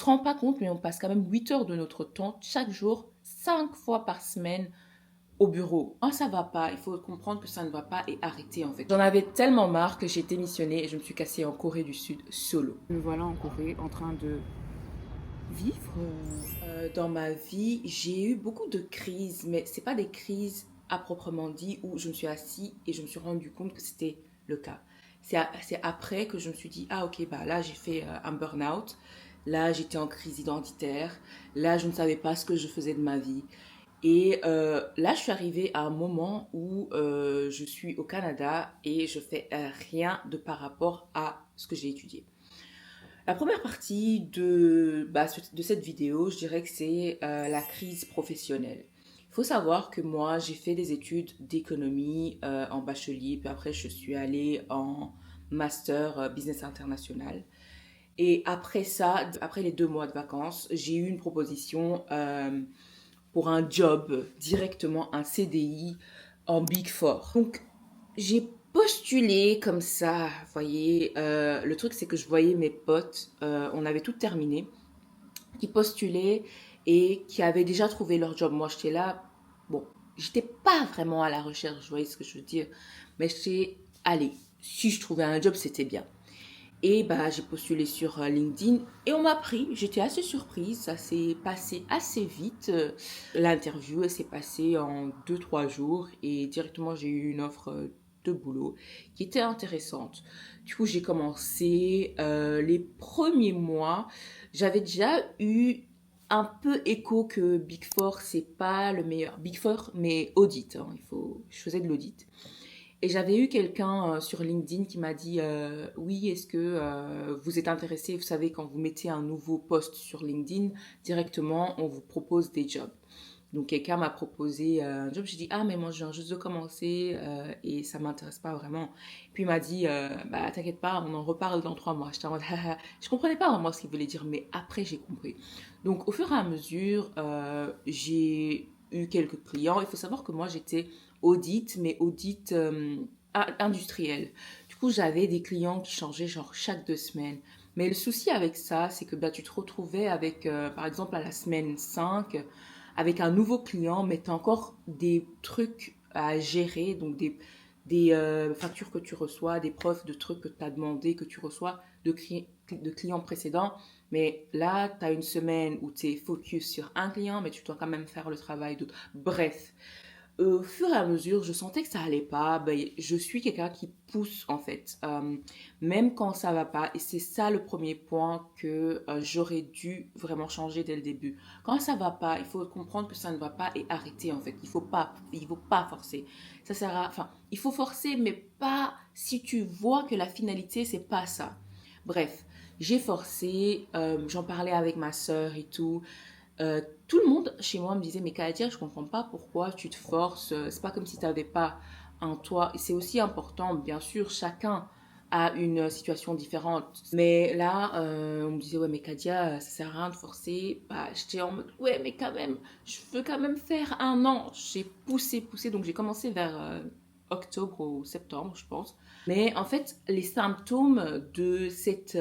Se rend pas compte, mais on passe quand même 8 heures de notre temps chaque jour, 5 fois par semaine au bureau. Oh, ça va pas, il faut comprendre que ça ne va pas et arrêter en fait. J'en avais tellement marre que j'ai démissionné et je me suis cassée en Corée du Sud solo. Me voilà en Corée en train de vivre. Dans ma vie, j'ai eu beaucoup de crises, mais c'est pas des crises à proprement dit où je me suis assise et je me suis rendu compte que c'était le cas. C'est après que je me suis dit, ah ok, bah là j'ai fait un burn-out, là j'étais en crise identitaire, là je ne savais pas ce que je faisais de ma vie. Et là je suis arrivée à un moment où je suis au Canada et je fais rien de par rapport à ce que j'ai étudié. La première partie de cette vidéo, je dirais que c'est la crise professionnelle. Il faut savoir que moi, j'ai fait des études d'économie en bachelier, puis après, je suis allée en master business international. Et après ça, après les 2 mois de vacances, j'ai eu une proposition pour un job directement, un CDI en Big Four. Donc, j'ai postulé comme ça, vous voyez. Le truc, c'est que je voyais mes potes, on avait tout terminé, qui postulaient et qui avaient déjà trouvé leur job. Moi, j'étais là, bon, j'étais pas vraiment à la recherche, vous voyez ce que je veux dire. Mais j'étais, allez, si je trouvais un job, c'était bien. Et bah, j'ai postulé sur LinkedIn et on m'a pris. J'étais assez surprise. Ça s'est passé assez vite. L'interview, elle s'est passée en 2, 3 jours et directement, j'ai eu une offre de boulot qui était intéressante. Du coup, j'ai commencé les premiers mois. J'avais déjà eu un peu écho que Big Four, c'est pas le meilleur. Big Four, mais audit. Hein, je faisais de l'audit. Et j'avais eu quelqu'un sur LinkedIn qui m'a dit oui, est-ce que vous êtes intéressé? Vous savez, quand vous mettez un nouveau post sur LinkedIn, directement, on vous propose des jobs. Donc, quelqu'un m'a proposé un job. J'ai dit ah, mais moi, je viens juste de commencer et ça m'intéresse pas vraiment. Puis, il m'a dit bah, t'inquiète pas, on en reparle dans 3 mois. J'étais en mode je comprenais pas vraiment ce qu'il voulait dire, mais après, j'ai compris. Donc, au fur et à mesure, j'ai eu quelques clients. Il faut savoir que moi, j'étais audit, mais audit industriel. Du coup, j'avais des clients qui changeaient genre chaque 2 semaines. Mais le souci avec ça, c'est que bah, tu te retrouvais avec, par exemple, à la semaine 5 avec un nouveau client, mais tu as encore des trucs à gérer, donc des factures que tu reçois, des preuves de trucs que tu as demandé, que tu reçois de clients précédents. Mais là, tu as une semaine où tu es focus sur un client, mais tu dois quand même faire le travail d'autres. Bref, au fur et à mesure, je sentais que ça allait pas. Ben, je suis quelqu'un qui pousse en fait, même quand ça va pas. Et c'est ça le premier point que j'aurais dû vraiment changer dès le début. Quand ça va pas, il faut comprendre que ça ne va pas et arrêter en fait. Il faut pas forcer. Ça sert à, enfin, il faut forcer, mais pas si tu vois que la finalité c'est pas ça. Bref, j'ai forcé. J'en parlais avec ma sœur et tout. Tout le monde chez moi me disait, mais Katia, je comprends pas pourquoi tu te forces. C'est pas comme si tu n'avais pas un toit. Et c'est aussi important, bien sûr, chacun a une situation différente. Mais là, on me disait, ouais, mais Kadia, ça sert à rien de forcer. Bah, j'étais en mode, ouais, mais quand même, je veux quand même faire un an. J'ai poussé, poussé. Donc, j'ai commencé vers octobre ou septembre, je pense. Mais en fait, les symptômes de cette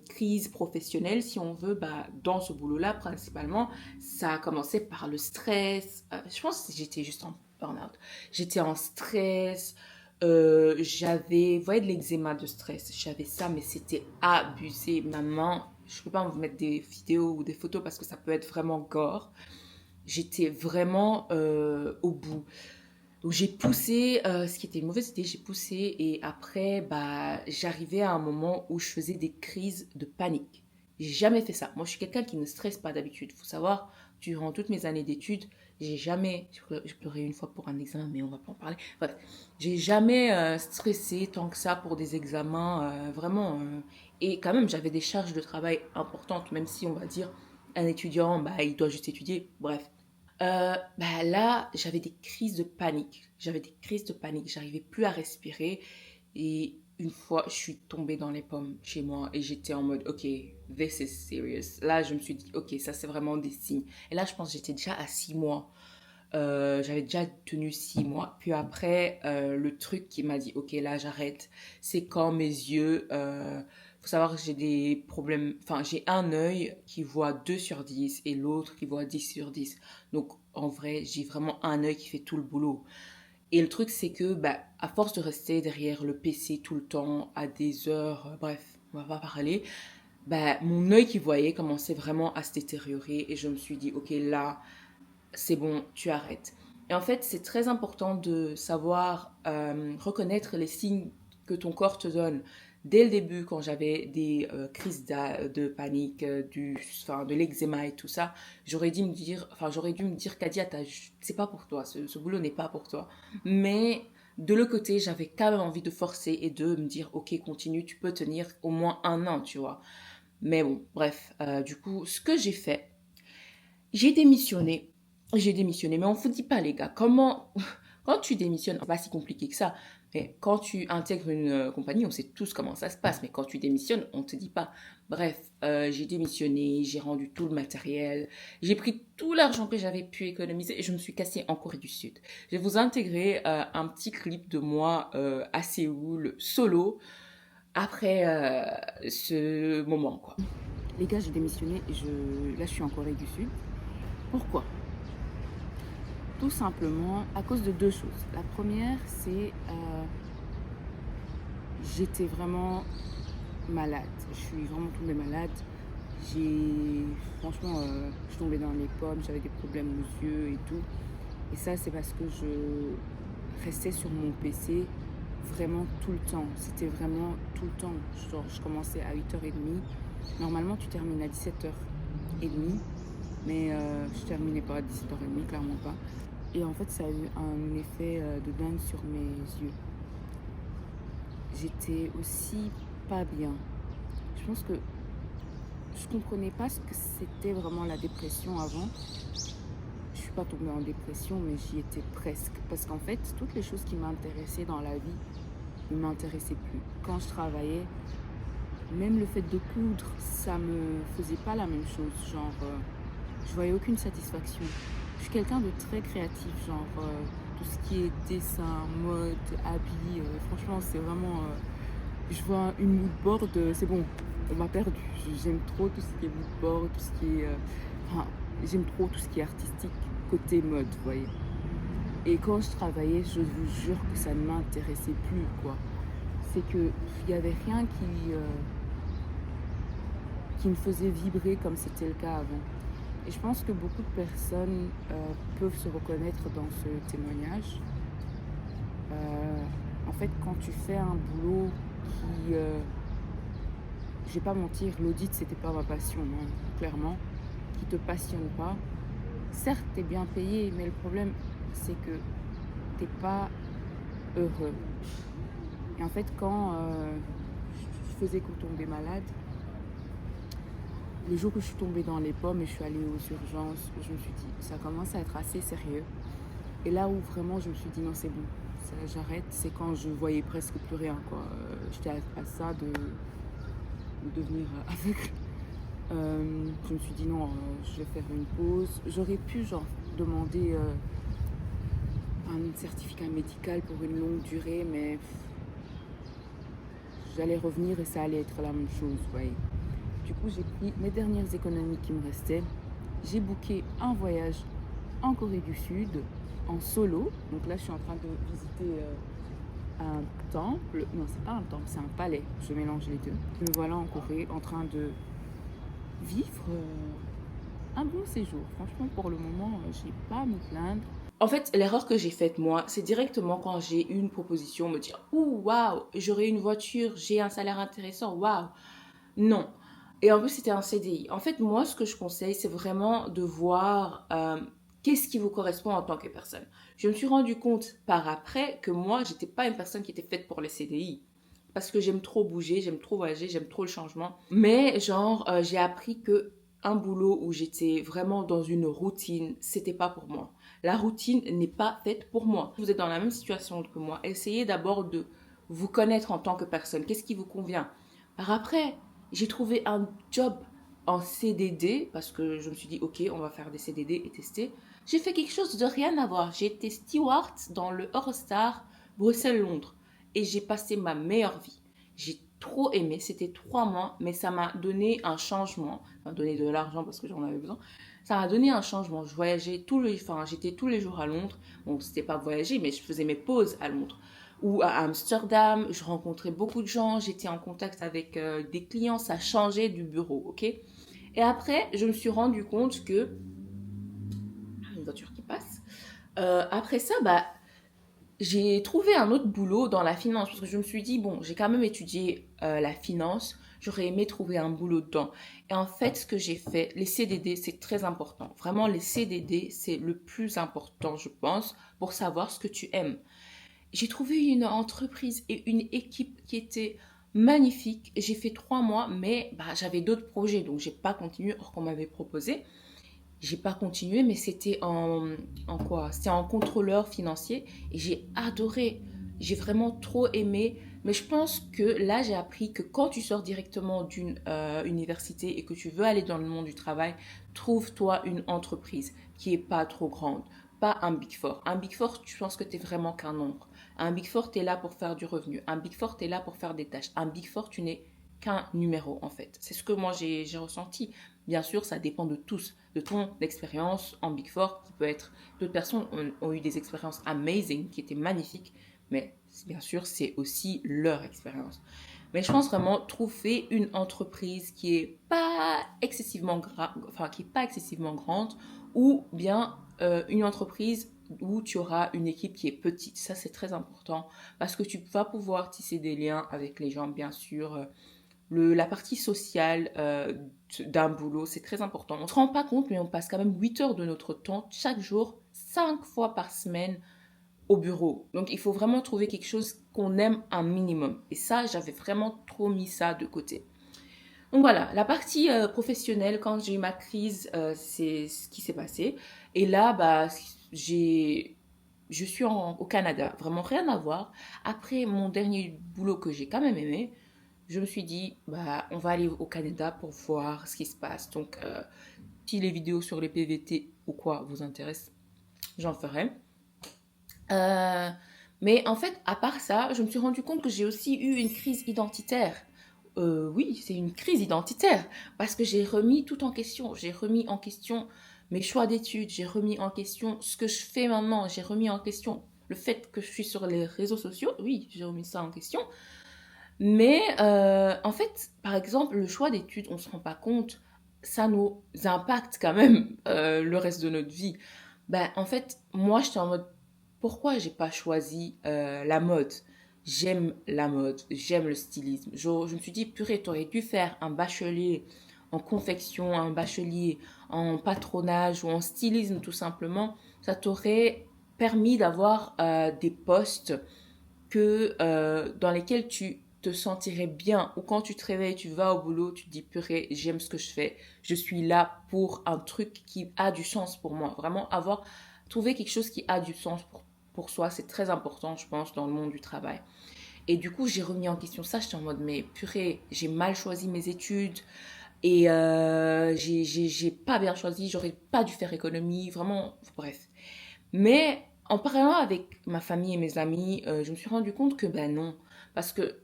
crise professionnelle, si on veut, bah, dans ce boulot-là, principalement, ça a commencé par le stress. Je pense que j'étais juste en burn-out. J'étais en stress. Vous voyez, de l'eczéma de stress. J'avais ça, mais c'était abusé. Ma main, je ne peux pas vous mettre des vidéos ou des photos parce que ça peut être vraiment gore. J'étais vraiment au bout. Donc j'ai poussé, ce qui était une mauvaise idée, j'ai poussé et après, bah, j'arrivais à un moment où je faisais des crises de panique. J'ai jamais fait ça. Moi, je suis quelqu'un qui ne stresse pas d'habitude. Faut savoir, durant toutes mes années d'études, j'ai pleuré une fois pour un examen, mais on va pas en parler. Bref, j'ai jamais stressé tant que ça pour des examens, vraiment. Et quand même, j'avais des charges de travail importantes, même si on va dire un étudiant, bah, il doit juste étudier. Bref, bah là, j'avais des crises de panique. J'avais des crises de panique. J'arrivais plus à respirer. Et une fois, je suis tombée dans les pommes chez moi et j'étais en mode, OK, this is serious. Là, je me suis dit, OK, ça c'est vraiment des signes. Et là, je pense que j'étais déjà à 6 mois. J'avais déjà tenu 6 mois. Puis après, le truc qui m'a dit, OK, là, j'arrête, c'est quand mes yeux Faut savoir que j'ai des problèmes, enfin j'ai un œil qui voit 2 sur 10 et l'autre qui voit 10 sur 10. Donc en vrai, j'ai vraiment un œil qui fait tout le boulot. Et le truc, c'est que, bah, à force de rester derrière le PC tout le temps, à des heures, bref, on va pas parler, bah, mon œil qui voyait commençait vraiment à se détériorer et je me suis dit, ok, là, c'est bon, tu arrêtes. Et en fait, c'est très important de savoir reconnaître les signes que ton corps te donne. Dès le début, quand j'avais des crises de panique, enfin, de l'eczéma et tout ça, j'aurais dû me dire, Kadia, c'est pas pour toi, ce boulot n'est pas pour toi. Mais de l'autre côté, j'avais quand même envie de forcer et de me dire, ok, continue, tu peux tenir au moins un an, tu vois. Mais bon, bref, du coup, ce que j'ai fait, j'ai démissionné. J'ai démissionné. Mais on ne vous dit pas, les gars, comment. Quand tu démissionnes, c'est pas si compliqué que ça. Mais quand tu intègres une compagnie, on sait tous comment ça se passe. Mais quand tu démissionnes, on ne te dit pas. Bref, j'ai démissionné, j'ai rendu tout le matériel, j'ai pris tout l'argent que j'avais pu économiser et je me suis cassée en Corée du Sud. Je vais vous intégrer un petit clip de moi à Séoul, solo, après ce moment, quoi. Les gars, j'ai démissionné et là, je suis en Corée du Sud. Pourquoi? Tout simplement à cause de deux choses. La première, c'est j'étais vraiment malade. Je suis vraiment tombée malade. Franchement, je suis tombée dans les pommes, j'avais des problèmes aux yeux et tout. Et ça, c'est parce que je restais sur mon PC vraiment tout le temps. C'était vraiment tout le temps. Genre, je commençais à 8h30. Normalement, tu termines à 17h30. Mais je terminais pas à 17h30, clairement pas. Et en fait, ça a eu un effet de dingue sur mes yeux. J'étais aussi pas bien. Je pense que je comprenais pas ce que c'était vraiment la dépression avant. Je suis pas tombée en dépression, mais j'y étais presque. Parce qu'en fait, toutes les choses qui m'intéressaient dans la vie ne m'intéressaient plus. Quand je travaillais, même le fait de coudre, ça me faisait pas la même chose. Genre, je voyais aucune satisfaction. Je suis quelqu'un de très créatif, genre tout ce qui est dessin, mode, habits. Franchement, c'est vraiment. Je vois une mood board, c'est bon, on m'a perdu. J'aime trop tout ce qui est mood board, tout ce qui est. Enfin, j'aime trop tout ce qui est artistique, côté mode, vous voyez. Et quand je travaillais, je vous jure que ça ne m'intéressait plus, quoi. C'est qu'il n'y avait rien qui me faisait vibrer comme c'était le cas avant. Et je pense que beaucoup de personnes peuvent se reconnaître dans ce témoignage. En fait, quand tu fais un boulot qui... je vais pas mentir, l'audit, c'était pas ma passion, hein, clairement. Qui te passionne pas. Certes, tu es bien payé, mais le problème, c'est que t'es pas heureux. Et en fait, quand je faisais qu'on tombait malade, le jour où je suis tombée dans les pommes et je suis allée aux urgences, je me suis dit, ça commence à être assez sérieux. Et là où vraiment je me suis dit, non, c'est bon, ça, j'arrête, c'est quand je voyais presque plus rien, quoi. J'étais à ça de devenir aveugle. Je me suis dit, non, je vais faire une pause. J'aurais pu, genre, demander un certificat médical pour une longue durée, mais j'allais revenir et ça allait être la même chose, vous voyez. Du coup, j'ai pris mes dernières économies qui me restaient. J'ai booké un voyage en Corée du Sud, en solo. Donc là, je suis en train de visiter un temple. Non, c'est pas un temple, c'est un palais. Je mélange les deux. Me voilà en Corée, en train de vivre un bon séjour. Franchement, pour le moment, j'ai pas à me plaindre. En fait, l'erreur que j'ai faite, moi, c'est directement quand j'ai eu une proposition, me dire, ouh, waouh, j'aurai une voiture, j'ai un salaire intéressant, waouh. Non. Et en plus, c'était un CDI. En fait, moi, ce que je conseille, c'est vraiment de voir qu'est-ce qui vous correspond en tant que personne. Je me suis rendu compte par après que moi, j'étais pas une personne qui était faite pour les CDI. Parce que j'aime trop bouger, j'aime trop voyager, j'aime trop le changement. Mais genre, j'ai appris que un boulot où j'étais vraiment dans une routine, c'était pas pour moi. La routine n'est pas faite pour moi. Vous êtes dans la même situation que moi. Essayez d'abord de vous connaître en tant que personne. Qu'est-ce qui vous convient? Par après, j'ai trouvé un job en CDD parce que je me suis dit, ok, on va faire des CDD et tester. J'ai fait quelque chose de rien à voir. J'ai été steward dans le Eurostar Bruxelles-Londres et j'ai passé ma meilleure vie. J'ai trop aimé. C'était 3 mois, mais ça m'a donné un changement. Ça m'a donné de l'argent parce que j'en avais besoin. Ça m'a donné un changement. Je voyageais enfin, j'étais tous les jours à Londres. Bon, c'était pas voyager, mais je faisais mes pauses à Londres. Ou à Amsterdam, je rencontrais beaucoup de gens, j'étais en contact avec des clients, ça changeait du bureau, ok? Et après, je me suis rendu compte que... Une voiture qui passe. Après ça, bah, j'ai trouvé un autre boulot dans la finance parce que je me suis dit, bon, j'ai quand même étudié la finance, j'aurais aimé trouver un boulot dedans. Et en fait, ce que j'ai fait, les CDD, c'est très important. Vraiment, les CDD, c'est le plus important, je pense, pour savoir ce que tu aimes. J'ai trouvé une entreprise et une équipe qui était magnifique. J'ai fait 3 mois, mais bah, j'avais d'autres projets, donc j'ai pas continué or qu'on m'avait proposé. J'ai pas continué, mais c'était en quoi? C'était en contrôleur financier et j'ai adoré. J'ai vraiment trop aimé. Mais je pense que là, j'ai appris que quand tu sors directement d'une université et que tu veux aller dans le monde du travail, trouve-toi une entreprise qui est pas trop grande. Pas un Big Four. Un Big Four, tu penses que tu es vraiment qu'un nombre. Un Big Four, tu es là pour faire du revenu. Un Big Four, tu es là pour faire des tâches. Un Big Four, tu n'es qu'un numéro en fait. C'est ce que moi j'ai ressenti. Bien sûr, ça dépend de tous, de ton expérience en Big Four, qui peut être... D'autres personnes ont eu des expériences amazing, qui étaient magnifiques, mais bien sûr, c'est aussi leur expérience. Mais je pense vraiment trouver une entreprise qui est pas excessivement enfin qui est pas excessivement grande, ou bien une entreprise où tu auras une équipe qui est petite. Ça, c'est très important parce que tu vas pouvoir tisser des liens avec les gens, bien sûr. La partie sociale d'un boulot, c'est très important. On ne se rend pas compte, mais on passe quand même 8 heures de notre temps chaque jour, 5 fois par semaine au bureau. Donc, il faut vraiment trouver quelque chose qu'on aime un minimum. Et ça, j'avais vraiment trop mis ça de côté. Donc voilà, la partie professionnelle, quand j'ai eu ma crise, c'est ce qui s'est passé. Et là, bah, je suis au Canada, vraiment rien à voir. Après mon dernier boulot que j'ai quand même aimé, je me suis dit, bah, on va aller au Canada pour voir ce qui se passe. Donc, si les vidéos sur les PVT ou quoi vous intéressent, j'en ferai. Euh, mais en fait, à part ça, je me suis rendu compte que j'ai aussi eu une crise identitaire. Oui, c'est une crise identitaire parce que j'ai remis tout en question. J'ai remis en question mes choix d'études, j'ai remis en question ce que je fais maintenant, j'ai remis en question le fait que je suis sur les réseaux sociaux. Oui, j'ai remis ça en question. Mais en fait, par exemple, le choix d'études, on ne se rend pas compte, ça nous impacte quand même le reste de notre vie. Ben, en fait, moi, j'étais en mode, pourquoi j'ai pas choisi la mode? J'aime la mode, j'aime le stylisme. Je me suis dit, purée, t'aurais dû faire un bachelier en confection, un bachelier en patronage ou en stylisme tout simplement. Ça t'aurait permis d'avoir des postes dans lesquels tu te sentirais bien, ou quand tu te réveilles, tu vas au boulot, tu te dis purée, j'aime ce que je fais, je suis là pour un truc qui a du sens pour moi. Vraiment trouver quelque chose qui a du sens pour soi, c'est très important, je pense, dans le monde du travail. Et du coup, j'ai remis en question ça, j'étais en mode, mais purée, j'ai mal choisi mes études, et j'ai pas bien choisi, j'aurais pas dû faire économie, vraiment, bref. Mais en parlant avec ma famille et mes amis, je me suis rendu compte que ben non, parce que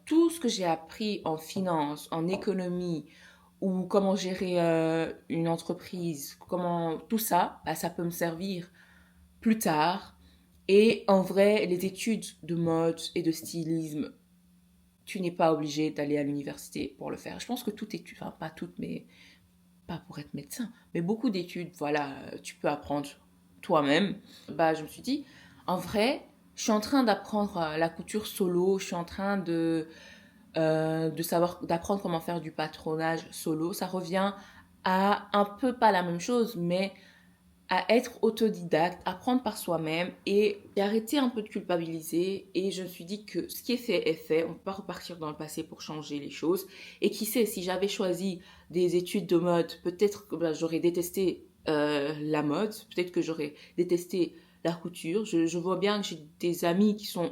tout ce que j'ai appris en finance, en économie, ou comment gérer une entreprise, comment tout ça, ben, ça peut me servir plus tard. Et en vrai, les études de mode et de stylisme, tu n'es pas obligé d'aller à l'université pour le faire. Je pense que toute étude, enfin pas toutes, mais pas pour être médecin, mais beaucoup d'études, voilà, tu peux apprendre toi-même. Bah, je me suis dit, en vrai, je suis en train d'apprendre la couture solo, je suis en train d'apprendre comment faire du patronage solo. Ça revient à un peu pas la même chose, mais à être autodidacte, apprendre par soi-même et arrêter un peu de culpabiliser. Et je me suis dit que ce qui est fait. On ne peut pas repartir dans le passé pour changer les choses. Et qui sait, si j'avais choisi des études de mode, peut-être que ben, j'aurais détesté la mode, peut-être que j'aurais détesté la couture. Je vois bien que j'ai des amis qui sont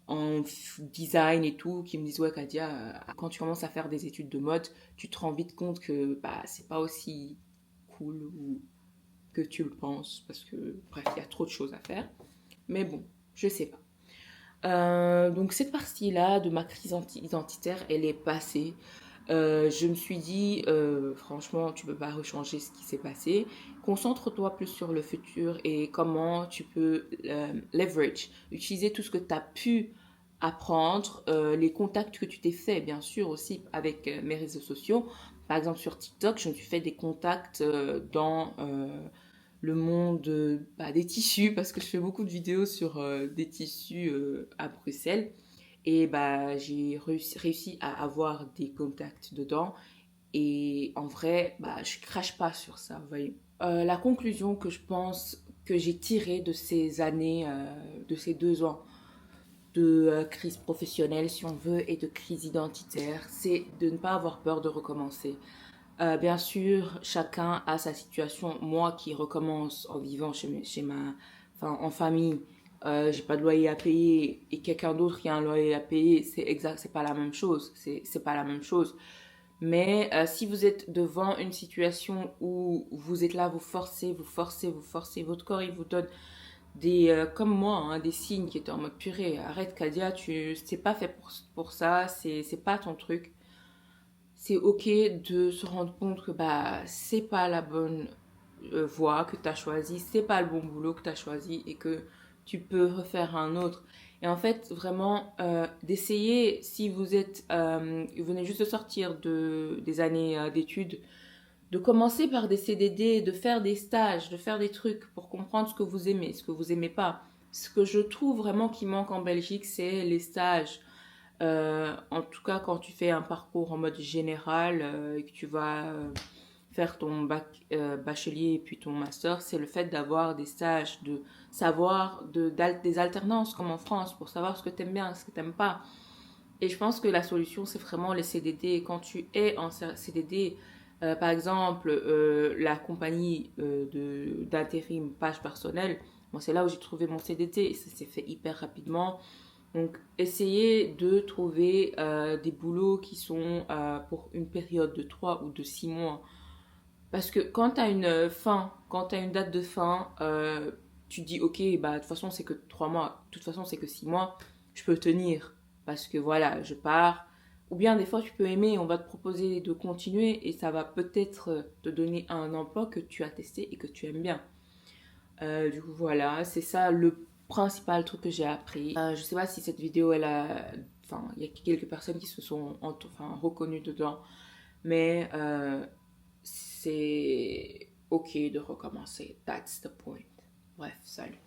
en design et tout, qui me disent ouais Kadia, quand tu commences à faire des études de mode, tu te rends vite compte que bah, c'est pas aussi cool ou que tu le penses, parce que, bref, il y a trop de choses à faire. Mais bon, je sais pas. Donc cette partie-là de ma crise identitaire, elle est passée. Je me suis dit, franchement, tu peux pas rechanger ce qui s'est passé. Concentre-toi plus sur le futur et comment tu peux leverage, utiliser tout ce que tu as pu apprendre, les contacts que tu t'es fait, bien sûr, aussi avec mes réseaux sociaux. Par exemple, sur TikTok, je me suis fait des contacts dans le monde bah, des tissus, parce que je fais beaucoup de vidéos sur des tissus à Bruxelles. Et bah, j'ai réussi à avoir des contacts dedans. Et en vrai, bah, je crache pas sur ça, vous voyez. La conclusion que je pense que j'ai tirée de ces années, de ces 2 ans de crise professionnelle, si on veut, et de crise identitaire, c'est de ne pas avoir peur de recommencer. Bien sûr, chacun a sa situation. Moi qui recommence en vivant enfin, en famille, j'ai pas de loyer à payer et quelqu'un d'autre qui a un loyer à payer, c'est pas la même chose. C'est pas la même chose. Mais si vous êtes devant une situation où vous êtes là, vous forcez, votre corps il vous donne comme moi, hein, des signes qui étaient en mode purée. Arrête, Kadia, c'est pas fait pour ça, c'est pas ton truc. C'est ok de se rendre compte que bah c'est pas la bonne voie que tu as choisie, c'est pas le bon boulot que tu as choisi et que tu peux refaire un autre. Et en fait, vraiment, d'essayer, si vous venez juste de sortir des années d'études, de commencer par des CDD, de faire des stages, de faire des trucs pour comprendre ce que vous aimez, ce que vous aimez pas. Ce que je trouve vraiment qui manque en Belgique, c'est les stages. En tout cas, quand tu fais un parcours en mode général et que tu vas faire ton bachelier et puis ton master, c'est le fait d'avoir des stages, de savoir des alternances comme en France pour savoir ce que tu aimes bien, ce que tu n'aimes pas. Et je pense que la solution, c'est vraiment les CDD. Quand tu es en CDD, par exemple, la compagnie d'intérim Page Personnelle, moi, c'est là où j'ai trouvé mon CDD et ça s'est fait hyper rapidement. Donc, essayez de trouver des boulots qui sont pour une période de 3 ou de 6 mois. Parce que quand tu as une fin, quand tu as une date de fin, tu te dis, ok, bah, de toute façon, c'est que 3 mois, de toute façon, c'est que 6 mois, je peux tenir. Parce que voilà, je pars. Ou bien des fois, tu peux aimer, on va te proposer de continuer et ça va peut-être te donner un emploi que tu as testé et que tu aimes bien. Du coup, voilà, c'est ça le principal truc que j'ai appris. Je sais pas si cette vidéo, enfin, il y a quelques personnes qui se sont enfin, reconnues dedans, mais c'est ok de recommencer. That's the point. Bref, salut.